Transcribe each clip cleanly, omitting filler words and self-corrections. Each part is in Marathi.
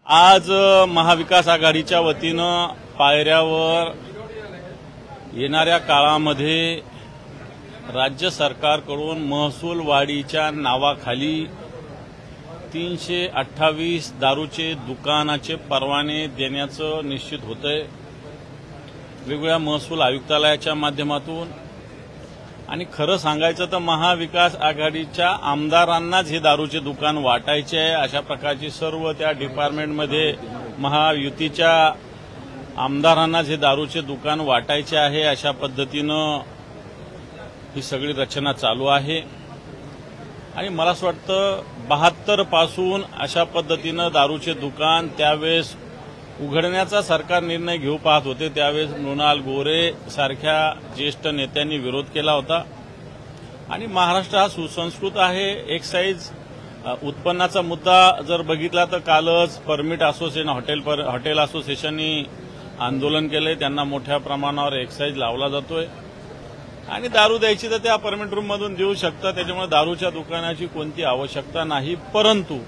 आज महाविकास आघाडीच्या वतीनं पायऱ्यावर येणाऱ्या काळामध्ये राज्य सरकारकडून महसूल वाढीच्या नावाखाली 328 दारूचे दुकानाचे परवाने देण्याचं निश्चित होतंय वेगवेगळ्या महसूल आयुक्तालयाच्या माध्यमातून। आणि खरं सांगायचं तर महाविकास आघाडीच्या आमदारांनाच हे दारूचे दुकान वाटायचे आहे अशा प्रकारची सर्व त्या डिपार्टमेंटमध्ये महायुतीच्या आमदारांनाच हे दारूचे दुकान वाटायचे आहे अशा पद्धतीनं ही सगळी रचना चालू आहे। आणि मला असं वाटतं 72 पासून अशा पद्धतीनं दारूचे दुकान त्यावेळेस उघडण्याचा सरकार निर्णय घेऊ पाहत होते। त्यावेळेस मृणाल गोरे सारख्या ज्येष्ठ नेत्यांनी विरोध केला होता। आणि महाराष्ट्र हा सुसंस्कृत आहे। एक्साईज उत्पन्नाचा मुद्दा जर बघितला तर कालच परमिट असोसिएशन हॉटेल असोसिएशननी आंदोलन केलंय, त्यांना मोठ्या प्रमाणावर एक्साईज लावला जातोय। आणि दारू द्यायची तर त्या परमिट रूममधून देऊ शकतात, त्याच्यामुळे दारूच्या दुकानाची कोणती आवश्यकता नाही। परंतु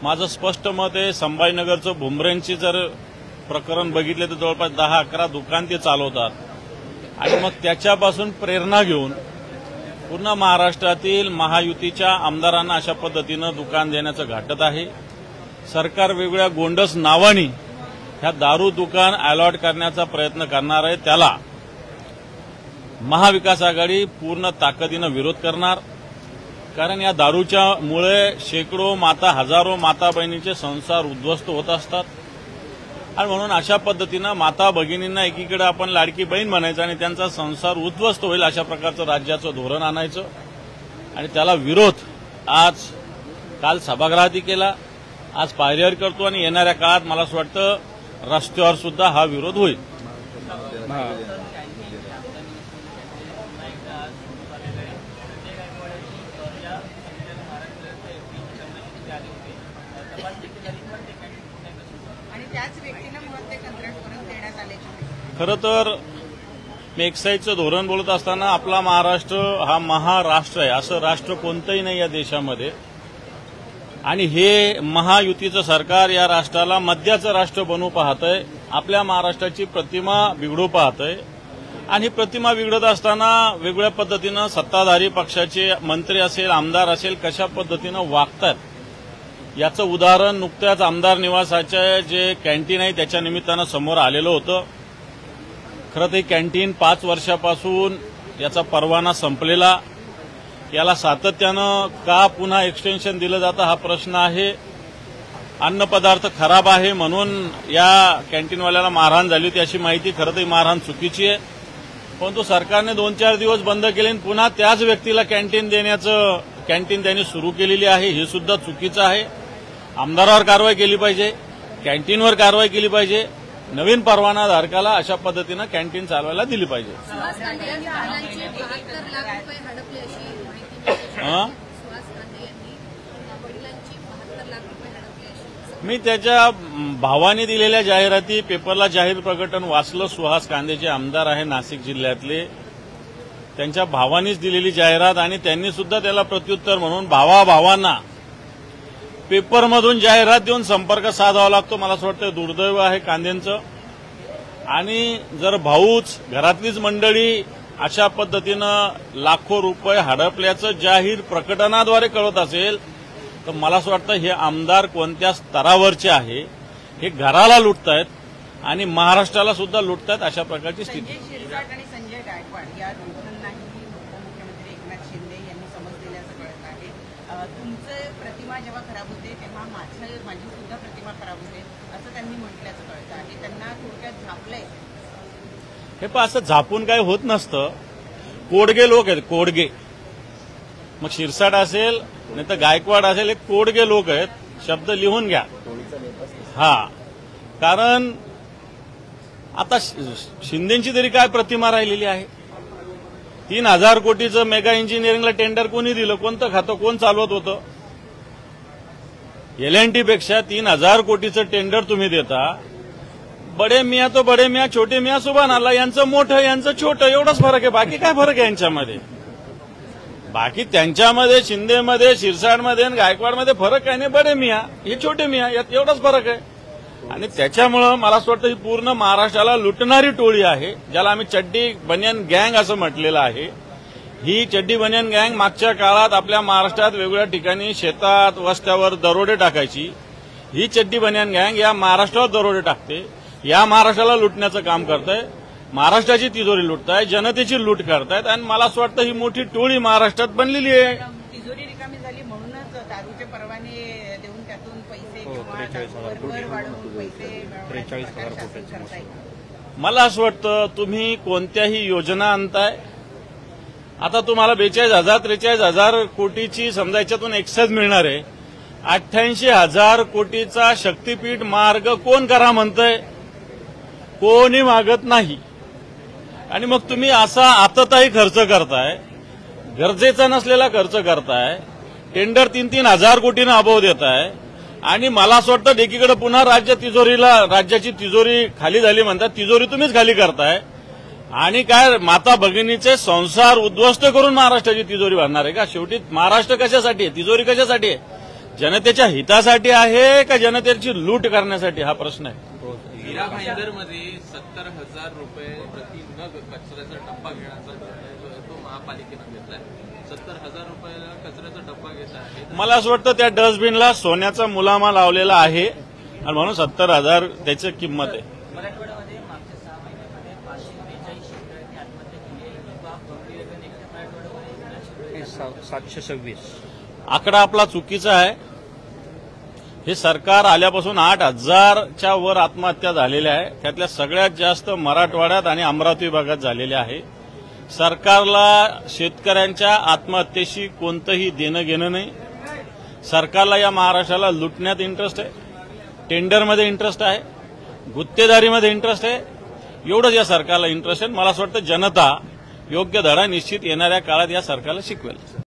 माझं स्पष्ट मत आहे, संभाजीनगरचं भुमरेंची जर प्रकरण बघितले तर जवळपास 10-11 दुकान ते चालवतात। आणि मग त्याच्यापासून प्रेरणा घेऊन पूर्ण महाराष्ट्रातील महायुतीच्या आमदारांना अशा पद्धतीनं दुकान देण्याचं घाटत आहे। सरकार वेगवेगळ्या गोंडस नावानी ह्या दारू दुकान अलॉट करण्याचा प्रयत्न करणार आहे, त्याला महाविकास आघाडी पूर्ण ताकदीनं विरोध करणार। कारण या दारूच्या मुळे शेकडो हजारो माता बहिणींचे संसार उद्ध्वस्त होत असतात। आणि म्हणून अशा पद्धतीनं माता भगिनींना एकीकडे आपण लाडकी बहीण म्हणायचं आणि त्यांचा संसार उद्ध्वस्त होईल अशा प्रकारचं राज्याचं धोरण आणायचं। आणि त्याला विरोध काल सभागृहातही केला, आज पायऱ्यावर करतो आणि येणाऱ्या काळात मला असं वाटतं रस्त्यावर सुद्धा हा विरोध होईल। खरं तर मी एक्साईजचं धोरण बोलत असताना आपला महाराष्ट्र हा महाराष्ट्र आहे, असं राष्ट्र कोणतंही नाही या देशामध्ये। आणि हे महायुतीचं सरकार या राष्ट्राला मद्याचं राष्ट्र बनवू पाहतंय, आपल्या महाराष्ट्राची प्रतिमा बिघडू पाहतंय। आणि प्रतिमा बिघडत असताना वेगवेगळ्या पद्धतीनं सत्ताधारी पक्षाचे मंत्री असेल आमदार असेल कशा पद्धतीनं वागतात याचं उदाहरण नुकत्याच आमदार निवासाचे जे कॅन्टीन आहे त्याच्या निमित्तानं समोर आलेलं होतं। खरं तर कॅन्टीन 5 वर्षापासून याचा परवाना संपलेला, याला सातत्यानं का पुन्हा एक्सटेन्शन दिलं जातं हा प्रश्न आहे। अन्नपदार्थ खराब आहे म्हणून या कॅन्टीनवाल्याला मारहाण झाली होती अशी माहिती, खरं तर मारहाण चुकीची आहे। परंतु सरकारने 2-4 दिवस बंद केले आणि पुन्हा त्याच व्यक्तीला कॅन्टीन त्यांनी सुरू केलेली आहे, हे सुद्धा चुकीचं आहे। आमदारावर कारवाई केली पाहिजे, कॅन्टीनवर कारवाई केली पाहिजे, नवीन परवानाधारकाला अशा पद्धतीनं कॅन्टीन चालवायला दिली पाहिजे। मी त्याच्या भावाने दिलेल्या जाहिराती पेपरला जाहीर प्रकटन वाचलं। सुहास कांदेचे आमदार आहे नाशिक जिल्ह्यातले, त्यांच्या भावानीच दिलेली जाहिरात आणि त्यांनी सुद्धा त्याला प्रत्युत्तर म्हणून भावांना पेपरमधून जाहिरात देऊन संपर्क साधावा लागतो। मला असं वाटतं दुर्दैव आहे कांदेंचं। आणि जर भाऊच घरातलीच मंडळी अशा पद्धतीनं लाखो रुपये हडपल्याचं जाहीर प्रकटनाद्वारे कळत असेल तर मला असं वाटतं हे आमदार कोणत्या स्तरावरचे आहे, हे घराला लुटतायत आणि महाराष्ट्राला सुद्धा लुटतायत अशा प्रकारची स्थिती। संजय गायकवाड या दोघांनाही उपमुख्यमंत्री एकनाथ शिंदे यांनी समज दिल्याचं कळत आहे। तुमचं प्रतिमा जेव्हा खराब होते तेव्हा माझी सुद्धा प्रतिमा खराब होते असं त्यांनी म्हटल्याचं कळतं आहे। त्यांना थोडक्यात झापलंय हे पण असं झापून काय होत नसतं। कोडगे लोक आहेत, कोडगे। मग शिरसाट असेल नाही तर गायकवाड असेल, हे कोडगे लोक आहेत, शब्द लिहून घ्या। हा, कारण आता शिंदेची तरी काय प्रतिमा राहिलेली आहे। 3,000 कोटीचं मेगा इंजिनिअरिंगला टेंडर कोणी दिलं, कोणतं खातं कोण चालवत होतं? LNT पेक्षा 3,000 कोटीचं टेंडर तुम्ही देता। बडे मियाँ तो बडे मियाँ, छोटे मियाँ सुभान अल्लाह, यांचं मोठं यांचं छोटं एवढाच फरक आहे, बाकी काय फरक आहे यांच्यामध्ये? बाकी त्यांच्यामध्ये, शिंदेमध्ये, शिरसाटमध्ये आणि गायकवाडमध्ये फरक काय नाही. बडे मिया हे छोटे मिया, यात एवढाच फरक आहे. आणि त्याच्यामुळं मला असं वाटतं ही पूर्ण महाराष्ट्राला लुटणारी टोळी आहे, ज्याला आम्ही चड्डी बनियान गँग असं म्हटलेलं आहे. ही चड्डी बनियान गँग मागच्या काळात आपल्या महाराष्ट्रात वेगवेगळ्या ठिकाणी शेतात, वस्त्यावर दरोडे टाकायची. ही चड्डी बनियान गँग या महाराष्ट्रावर दरोडे टाकते, या महाराष्ट्राला लुटण्याचं काम करतंय, महाराष्ट्राची तिजोरी लुटताय, जनतेची लूट करतायत. आणि मला असं वाटतं ही मोठी टोळी महाराष्ट्रात बनलेली आहे. तिजोरी रिकामी झाली म्हणूनच दारूचे परवाने देऊन त्यातून पैसे किंवा कर वाढवून पैसे करताय. मला असं वाटतं तुम्ही कोणत्याही योजना आणताय. आता तुम्हाला 42,000-43,000 कोटीची समजा याच्यातून एक्साईज मिळणार आहे. 88,000 कोटीचा शक्तीपीठ मार्ग कोण करा म्हणतंय? कोणी मागत नाही. आणि मग तुम्ही असा आतताई खर्च करताय, गरजेचा नसलेला खर्च करताय, टेंडर 3,000 कोटीनं अभाव देताय. आणि मला असं वाटतं एकीकडे पुन्हा राज्याची तिजोरी खाली झाली म्हणतात. तिजोरी तुम्हीच खाली करताय. आणि काय माता भगिनीचे संसार उद्ध्वस्त करून महाराष्ट्राची तिजोरी भरणार आहे का? शेवटी महाराष्ट्र कशासाठी आहे? तिजोरी कशासाठी आहे? जनतेच्या हितासाठी आहे का जनतेची लूट करण्यासाठी? हा प्रश्न आहे. हिरा भाईंदरमध्ये 70,000 रुपये प्रति नग कचऱ्याचा डब्बा घेण्याचा निर्णय तो महापालिकेनं घेतलाय. 70,000 रुपयाला कचऱ्याचा डब्बा घेत आहे. मला असं वाटतं त्या डस्टबिनला सोन्याचा मुलामा लावलेला आहे आणि म्हणून 70,000 त्याची किंमत आहे. मराठवाड्यामध्ये मागच्या 6 महिन्यामध्ये 542 शेतकऱ्यांनी आत्महत्या केली आहे. मराठवाड्यामध्ये 726. आकडा आपला चुकीचा आहे. हे सरकार आल्यापासून 8,000च्या वर आत्महत्या झालेल्या आहे. त्यातल्या सगळ्यात जास्त मराठवाड्यात आणि अमरावती भागात झालेल्या आहे. सरकारला शेतकऱ्यांच्या आत्महत्येशी कोणतंही देणं घेणं नाही. सरकारला या महाराष्ट्राला लुटण्यात इंटरेस्ट आहे, टेंडरमध्ये इंटरेस्ट आहे, गुत्तेदारीमध्ये इंटरेस्ट आहे. एवढंच या सरकारला इंटरेस्ट आहे. मला असं वाटतं जनता योग्य धडा निश्चित येणाऱ्या काळात या सरकारला शिकवेल.